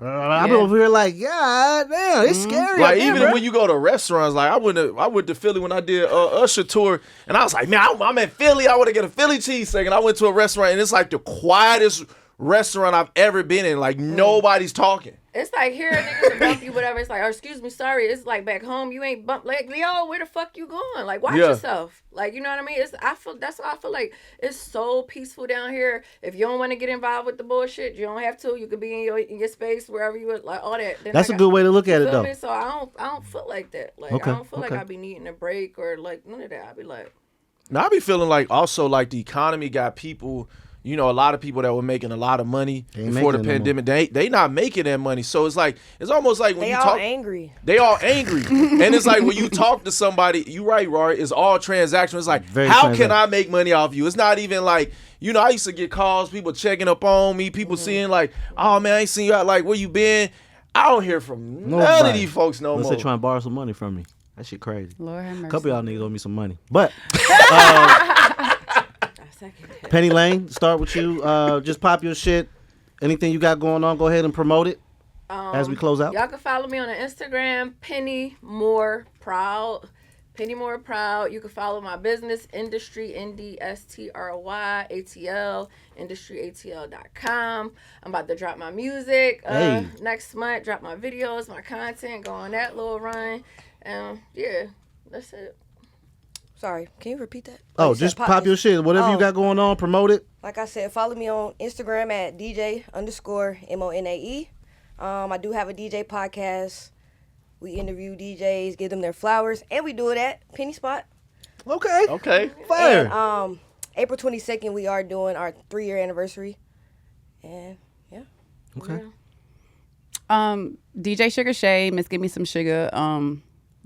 I'm over here like, God damn, it's scary. Like up there, even bro. when you go to restaurants, like I went to Philly when I did Usher tour, and I was like, man, I'm in Philly. I want to get a Philly cheesesteak, and I went to a restaurant, and it's like the quietest restaurant I've ever been in. Like nobody's talking. It's like here niggas bump you, whatever. It's like, oh, excuse me, sorry. It's like back home, you ain't bump like, yo, where the fuck you going? Like, watch yourself. Like, you know what I mean? That's why I feel like it's so peaceful down here. If you don't want to get involved with the bullshit, you don't have to. You could be in your space wherever you would, like all that. Then That's a good way to look at it, though. Me? So I don't feel like that. Like Okay, I don't feel like I be needing a break or like none of that. I be like, Now I be feeling like also like the economy got people. you know, a lot of people that were making a lot of money They ain't before the making it no pandemic, they not making that money. So it's like, it's almost like when They you all talk, angry. they all angry. And it's like when you talk to somebody, you right, Rory, it's all transactional. It's like, Very how can transactional. I make money off you? It's not even like, you know, I used to get calls, people checking up on me, people seeing like, oh man, I ain't seen you out, like, where you been? I don't hear from none of Nobody. these folks no Unless more. they trying to borrow some money from me. That shit crazy. Lord have mercy. A couple of y'all niggas owe me some money. But Penny Lane, start with you. Just pop your shit. Anything you got going on, go ahead and promote it as we close out. Y'all can follow me on the Instagram, Penny More Proud. Penny More Proud. You can follow my business, Industry, NDSTRY, ATL, IndustryATL.com. I'm about to drop my music Hey. next month. Drop my videos, my content, go on that little run. Yeah, that's it. Sorry, can you repeat that? Oh, You said just pop your shit. Whatever you Oh. got going on, promote it. Like I said, follow me on Instagram at DJ_MONAE. I do have a DJ podcast. We interview DJs, give them their flowers, and we do it at Penny Spot. Okay. Okay. Fire. And April 22nd, we are doing our 3-year anniversary. And yeah. Okay. DJ Sugar Shae, Miss Give Me Some Sugar.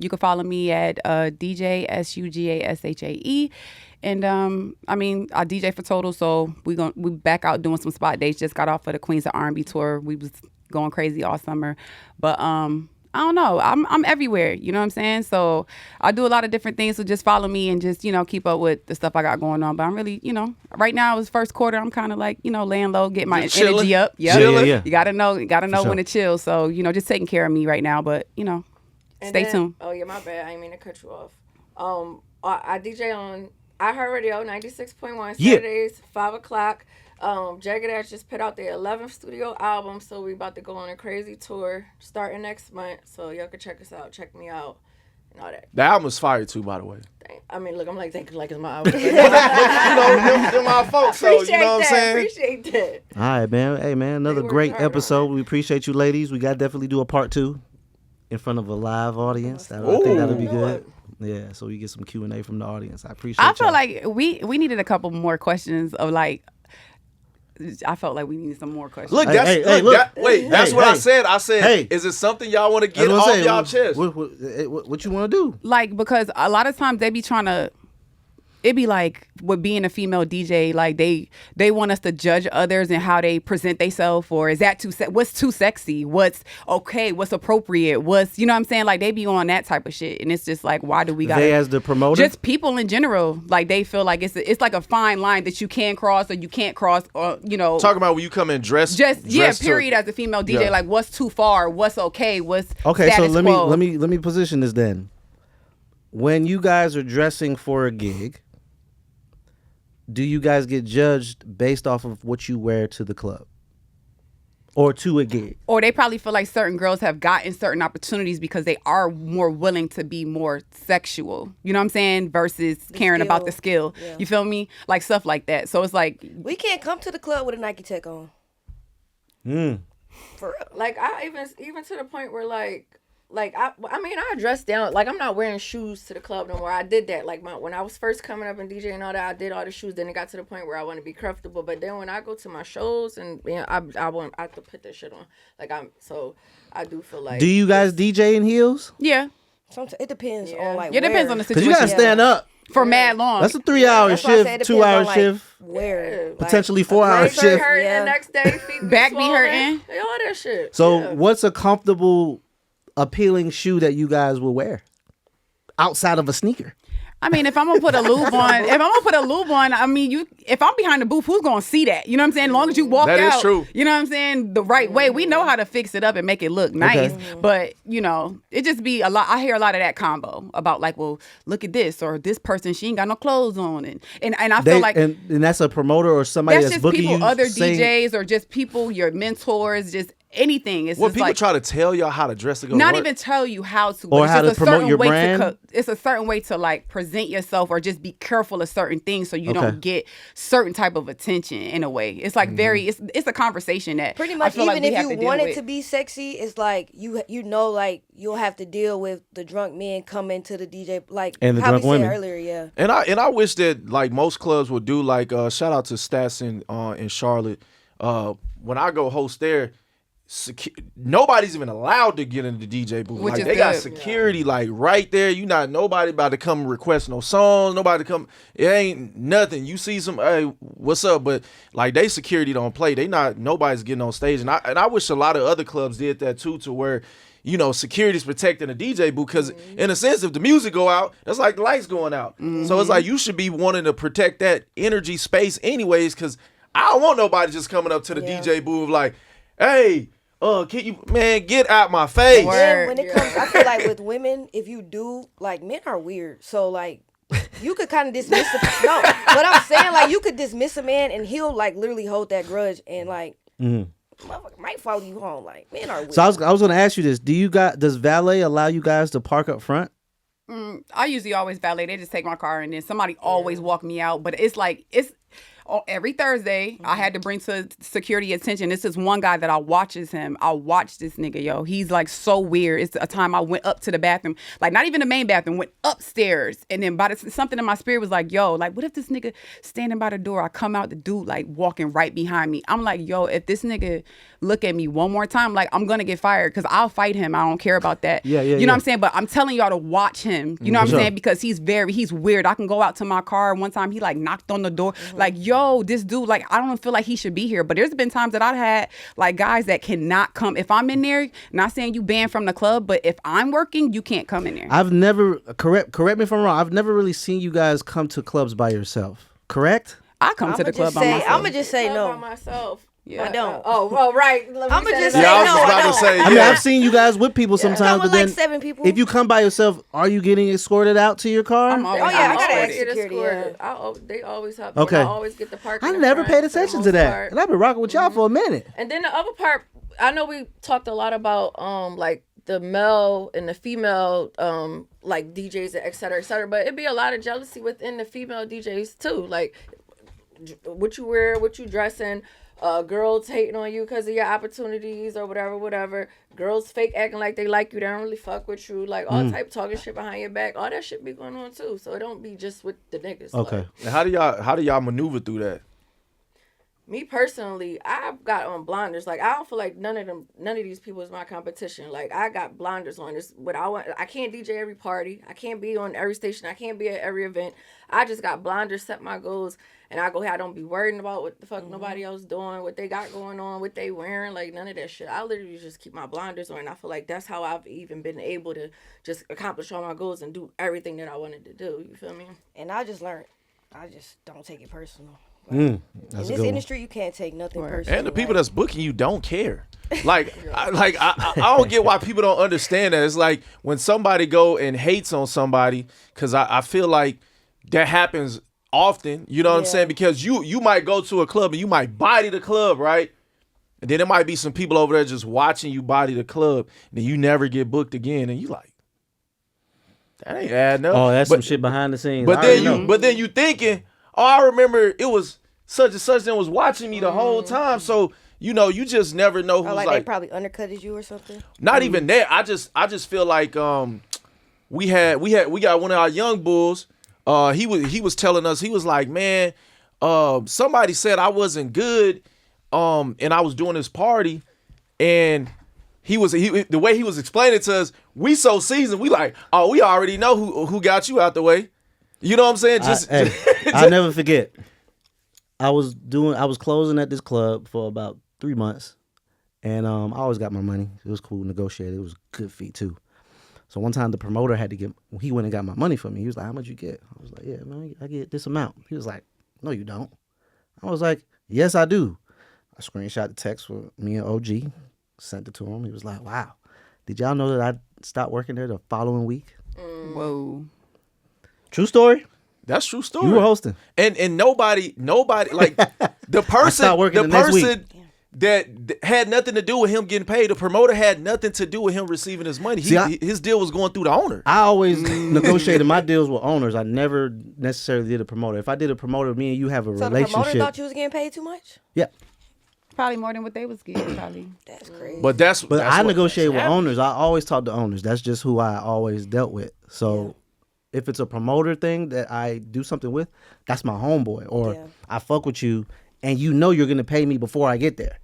You can follow me at DJ SUGASHAE. And I mean, I DJ for Total, so we back out doing some spot dates. Just got off of the Queens of R&B tour. We was going crazy all summer. But I don't know. I'm everywhere. You know what I'm saying? So I do a lot of different things. So just follow me and just, you know, keep up with the stuff I got going on. But I'm really, you know, right now it's first quarter. I'm kind of like, you know, laying low, getting my Just chilling? energy up. Yep. Chilling? Yeah. You gotta know sure. when to chill. So, you know, just taking care of me right now. But, you know, And stay then- tuned. Oh yeah, my bad. I didn't mean to cut you off. I DJ on iHeartRadio 96.1 Yeah. Saturdays, 5 o'clock. Jagged Edge just put out their 11th studio album, so we about to go on a crazy tour starting next month. So y'all can check us out, check me out, and all that. The album is fire too, by the way. I mean, look, I'm like thinking like it's my album. You know, them our folks, so Appreciate you know what I'm that. saying? Appreciate that. All right, man. Hey, man, another They worked great hard on episode. We appreciate you, ladies. We got to definitely do a part 2 in front of a live audience. I think that'll be good. Yeah, so we get some Q&A from the audience. I appreciate I feel y'all. like we needed a couple more questions of like. I felt like we needed some more questions. Look, Hey, that's hey, look. that's Hey, what I hey. said. I said, Hey. is it something y'all want to I get was off gonna say, y'all chest? What you want to do? Like, because a lot of times they be trying to, it be like with being a female DJ, like they want us to judge others and how they present themselves, or is that what's too sexy, what's okay, what's appropriate, what's, you know what I'm saying, like they be on that type of shit, and it's just like, why do we got They as the promoter? just people in general, like they feel like it's like a fine line that you can cross or you can't cross, or you know, Talking about when you come in dressed. just dressed to- period. As a female DJ, Yeah. like what's too far, what's okay, what's Okay, so status let quo. me position this then. When you guys are dressing for a gig, do you guys get judged based off of what you wear to the club or to a gig? Or they probably feel like certain girls have gotten certain opportunities because they are more willing to be more sexual. You know what I'm saying? Versus caring about the skill. Yeah. You feel me? Like stuff like that. So it's like, We can't come to the club with a Nike Tech on. For real. Like I even to the point where like I mean I dress down, like I'm not wearing shoes to the club no more. I did that like when I was first coming up and DJ and all that, I did all the shoes. Then it got to the point where I want to be comfortable. But then when I go to my shows and you know, I have to put that shit on. Like I do feel like. Do you guys DJ in heels? yeah. Sometimes it depends Yeah. on like It depends where. on the Because situation. you got to stand up. For mad long. That's a 3-hour That's why I shift, said it 2-hour depends on, like, shift, where. potentially like, 4-hour legs shift. hurting Yeah. the next day, feet Back be swollen, hurting. all that shit. So Yeah. what's a comfortable, appealing shoe that you guys will wear outside of a sneaker? I mean, if I'm gonna put a lube on, I mean, if I'm behind the booth, who's gonna see that? You know what I'm saying? As long as you walk That is out, true. you know what I'm saying, the right way. We know how to fix it up and make it look nice. Okay. But you know, it just be a lot. I hear a lot of that combo about like, well, look at this, or this person, she ain't got no clothes on, and I feel like and that's a promoter or somebody that's that's just booking people, you other saying, DJs, or just people, your mentors, just anything. It's Well, just people like, try to tell y'all how to dress to go not to work. even tell you how to, Or but how it's to just a promote certain your way brand? it's a certain way to like present yourself, or just be careful of certain things so you Okay. don't get certain type of attention. In a way, it's like very it's a conversation that Pretty I much, feel like even we if have you to deal wanted with. to be sexy, it's like you know, like you'll have to deal with the drunk men coming to the DJ, like And the how drunk we said women. earlier. Yeah, And I wish that like most clubs would do like shout out to Stats in Charlotte. When I go host there, nobody's even allowed to get in the DJ booth. Which Like is they got good. security like right there. You not nobody about to come request no songs. Nobody come. It ain't nothing. You see some hey, what's up? But like they security don't play. They not nobody's getting on stage. And I wish a lot of other clubs did that too, to where you know security's protecting the DJ booth, because in a sense if the music go out, that's like the lights going out. So it's like you should be wanting to protect that energy space anyways, because I don't want nobody just coming up to the DJ booth like, hey, can you, man, get out my face. Word. then when it comes, I feel like with women, if you do, like men are weird, so like you could kind of dismiss no, but I'm saying like you could dismiss a man and he'll like literally hold that grudge and like motherfucker might follow you home. Like men are weird. So I was going to ask you this: does valet allow you guys to park up front? I usually always valet. They just take my car and then somebody always walk me out. But it's like every Thursday I had to bring to security attention. This is one guy that I watches him. I watch this nigga, yo. He's like so weird. It's a time I went up to the bathroom, like not even the main bathroom, went upstairs, and then something in my spirit was like, yo, like what if this nigga standing by the door? I come out, the dude like walking right behind me. I'm like, yo, if this nigga look at me one more time, like I'm gonna get fired, because I'll fight him. I don't care about that. Yeah, You know what I'm saying? But I'm telling y'all to watch him. You know what I'm saying? Because he's weird. I can go out to my car. One time he like knocked on the door, like, yo, this dude, like I don't feel like he should be here. But there's been times that I've had like guys that cannot come. If I'm in there, not saying you banned from the club, but if I'm working, you can't come in there. I've never correct me if I'm wrong. I've never really seen you guys come to clubs by yourself. Correct? I come to the club by myself. I'm gonna just say By no. myself. Yeah. I don't. Oh, right. I'ma just Yeah, say I was no, just I about to don't. say. I mean, yeah. I've seen you guys with people sometimes, Come but with then like 7 people. if you come by yourself, are you getting escorted out to your car? I'm always Oh, yeah, I gotta escorted. ask Get security, escorted. They always have. Okay. I always get the parking. I in never front paid for the attention most to that, part. and I've been rocking with y'all for a minute. And then the other part, I know we talked a lot about like the male and the female like DJs, et cetera, but it'd be a lot of jealousy within the female DJs too. Like what you wear, what you dress in. Girls hating on you because of your opportunities or whatever. Girls fake acting like they like you, they don't really fuck with you. Like all type talking shit behind your back. All that shit be going on too. So it don't be just with the niggas. Okay. Like, And how do y'all maneuver through that? me personally, I've got on blinders. Like I don't feel like none of these people is my competition. Like I got blinders on. This what I want. I can't DJ every party. I can't be on every station. I can't be at every event. I just got blinders, set my goals, and I go here. I don't be worrying about what the fuck nobody else doing, what they got going on, what they wearing, like none of that shit. I literally just keep my blinders on. I feel like that's how I've even been able to just accomplish all my goals and do everything that I wanted to do. You feel me? And I just learned, I just don't take it personal. That's In a this good one. industry, you can't take nothing personal. And the people like, that's booking you don't care. Like, I don't get why people don't understand that. It's like when somebody go and hates on somebody, because I feel like that happens often. You know what I'm saying? Because you might go to a club and you might body the club, right? And then there might be some people over there just watching you body the club, and then you never get booked again, and you like, that ain't adding up. Oh, that's some shit behind the scenes. But I then already know. you thinking, oh, I remember it was such and such that was watching me the whole time. So you know, you just never know who's or like, like they probably undercutted you or something. not even that. I just feel like we got one of our young bulls. He was telling us, he was like, man, somebody said I wasn't good, and I was doing this party, and the way he was explaining to us, we so seasoned, we like, oh, we already know who got you out the way. You know what I'm saying? I'll never forget. I was closing at this club for about 3 months, and I always got my money. It was cool, negotiated. It was a good fee too. So one time the promoter he went and got my money for me. He was like, how much you get? I was like, yeah, man, I get this amount. He was like, no, you don't. I was like, yes, I do. I screenshot the text for me and OG, sent it to him. He was like, wow, did y'all know that I stopped working there the following week? Whoa. True story. That's true story. You were hosting. And nobody like the person stopped working the next week. that had nothing to do with him getting paid. The promoter had nothing to do with him receiving his money. His deal was going through the owner. I always negotiated my deals with owners. I never necessarily did a promoter. If I did a promoter, me and you have a relationship. So the promoter thought you was getting paid too much? Yeah. Probably more than what they was getting. Probably. That's crazy. But I negotiate with owners. I always talk to owners. That's just who I always dealt with. So if it's a promoter thing that I do something with, that's my homeboy. Or I fuck with you, and you know you're gonna pay me before I get there.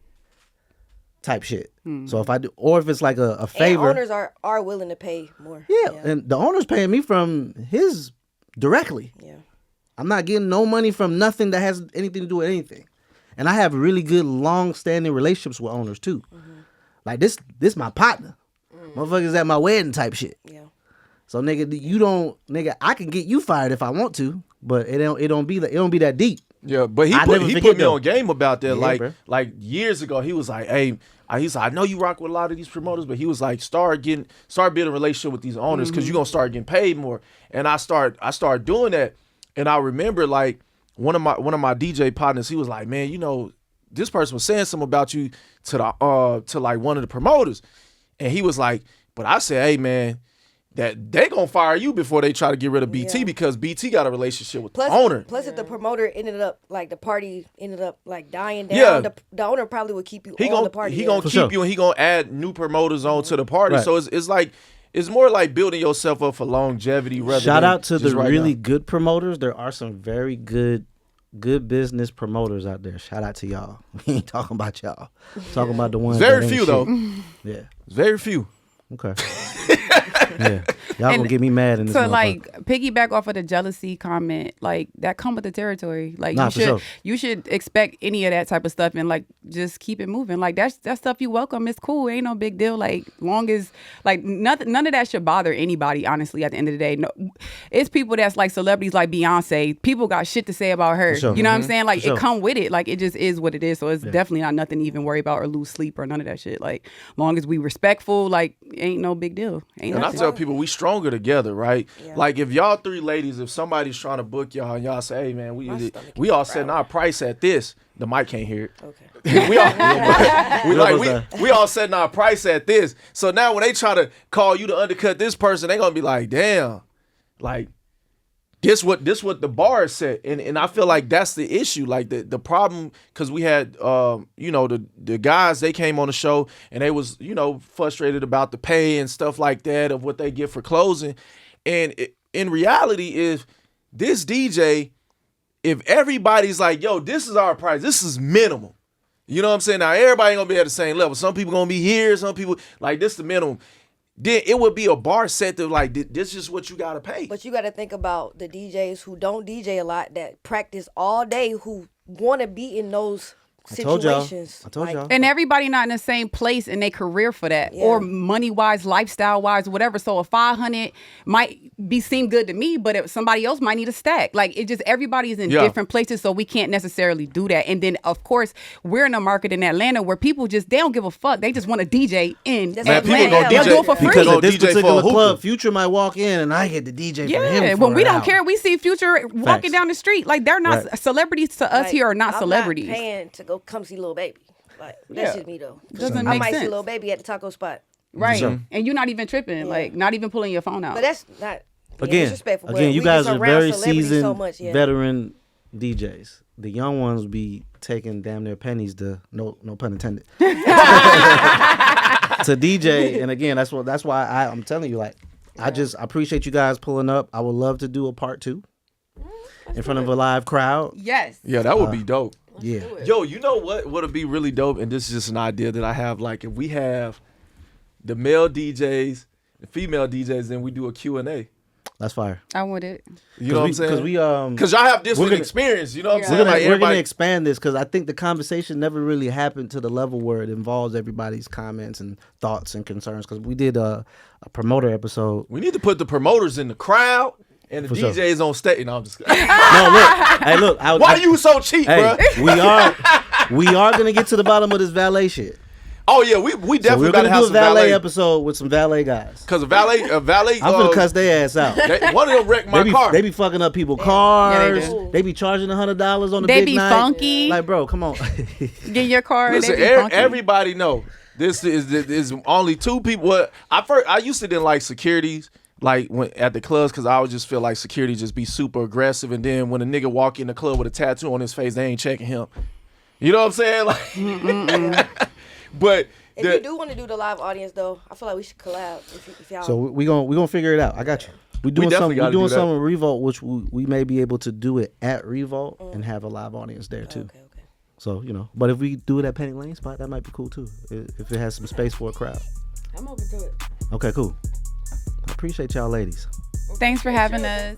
Type shit. So if I do, or if it's like a favor, and owners are willing to pay more. Yeah, and the owner's paying me from his directly. Yeah, I'm not getting no money from nothing that has anything to do with anything. And I have really good, long-standing relationships with owners too. Like this my partner. Motherfuckers at my wedding type shit. Yeah. So nigga, I can get you fired if I want to, but it don't be that deep. Yeah, but he put me on game about that. Yeah, like years ago, he was like, "Hey," he's like, "I know you rock with a lot of these promoters, but he was like, start building a relationship with these owners because you're gonna start getting paid more." And I started doing that, and I remember like one of my DJ partners, he was like, "Man, you know, this person was saying something about you to like one of the promoters," and he was like, "But I said, hey man, that they gonna fire you before they try to get rid of BT because BT got a relationship with the owner." Plus, if the promoter ended up like the party ended up like dying down, the owner probably would keep you on the party. He gonna keep you, and he gonna add new promoters on to the party. Right. So it's like it's more like building yourself up for longevity. Shout out to the really good promoters. There are some very good business promoters out there. Shout out to y'all. We ain't talking about y'all. Talking about the ones. Very few though. Yeah, very few. Okay. Yeah, y'all gonna get me mad in this. So like piggyback off of the jealousy comment, like that come with the territory. Like you should expect any of that type of stuff and like just keep it moving. Like that stuff you welcome. It's cool. Ain't no big deal. Like long as like none of that should bother anybody. Honestly, at the end of the day, no, it's people that's like celebrities like Beyonce. People got shit to say about her. You know what I'm saying? Like it come with it. Like it just is what it is. So it's definitely not nothing to even worry about or lose sleep or none of that shit. Like long as we respectful, like ain't no big deal. Ain't and I tell people we stronger together, right? Yeah. Like if y'all three ladies, if somebody's trying to book y'all and y'all say, hey man, we all setting our price at this. The mic can't hear it. Okay. we all setting our price at this. So now when they try to call you to undercut this person, they gonna be like, damn, like this what the bar is set. And I feel like that's the issue. Like the problem, because we had the guys, they came on the show and they was, frustrated about the pay and stuff like that of what they get for closing. And in reality, if this DJ, if everybody's like, yo, this is our price, this is minimum. You know what I'm saying? Now everybody ain't gonna be at the same level. Some people gonna be here, some people like this is the minimum. Then it would be a bar set to like, this is what you gotta pay. But you gotta think about the DJs who don't DJ a lot, that practice all day, who want to be in those situations. I told y'all. And everybody not in the same place in their career for that, or money wise, lifestyle wise, whatever. So a 500 might seem good to me, but if somebody else might need a stack. Like it just, everybody is in different places, so we can't necessarily do that. And then of course we're in a market in Atlanta where people just, they don't give a fuck. They just want to DJ in Atlanta. People gonna DJ, do it for free. Because at this particular club, Future might walk in and I get the DJ for him. Yeah, when we don't care, we see Future walking down the street. Like they're not celebrities to us here, are not celebrities. I'm not paying to go come see Lil Baby. Like that's just me though. Doesn't I make might sense. see Lil Baby at the taco spot. Right. And you're not even tripping, like not even pulling your phone out. But that's not disrespectful. Again, you guys are very seasoned veteran DJs. The young ones be taking damn near pennies to no pun intended to DJ. And again, that's why I'm telling you, like, I appreciate you guys pulling up. I would love to do a part 2 in front of a live crowd. Yes. Yeah, that would be dope. Yeah. Yo, you know what would be really dope? And this is just an idea that I have. Like, if we have the male DJs, the female DJs, then we do a Q&A. That's fire. I want it. You know what I'm saying? Because y'all have different experience. You know what I'm saying? We're gonna expand this because I think the conversation never really happened to the level where it involves everybody's comments and thoughts and concerns. Because we did a promoter episode. We need to put the promoters in the crowd and the DJs on stage. No, I'm just. Look. Why are you so cheap, bro? We are gonna get to the bottom of this valet shit. Oh yeah, we So definitely we're got to gonna have do a some valet episode with some valet guys. Cause a valet. I'm gonna cuss their ass out. One of them wrecked my car. They be fucking up people's Yeah, cars. they do. They be charging $100 on the They big be night. funky. Like, bro, come on. Get your car. Listen, they be funky. everybody know this is only two people. What I used to didn't like securities. Like when at the clubs, because I would just feel like security just be super aggressive, and then when a nigga walk in the club with a tattoo on his face, they ain't checking him. You know what I'm saying? Like, but If you do want to do the live audience, though, I feel like we should collab. If y'all. So we gonna figure it out. I got you. We doing definitely something. gotta We doing do that. something with Revolt, which we may be able to do it at Revolt and have a live audience there too. Okay. So but if we do it at Penny Lane spot, that might be cool too. If it has some space for a crowd. I'm open to it. Okay, cool. I appreciate y'all ladies. Thanks for having us.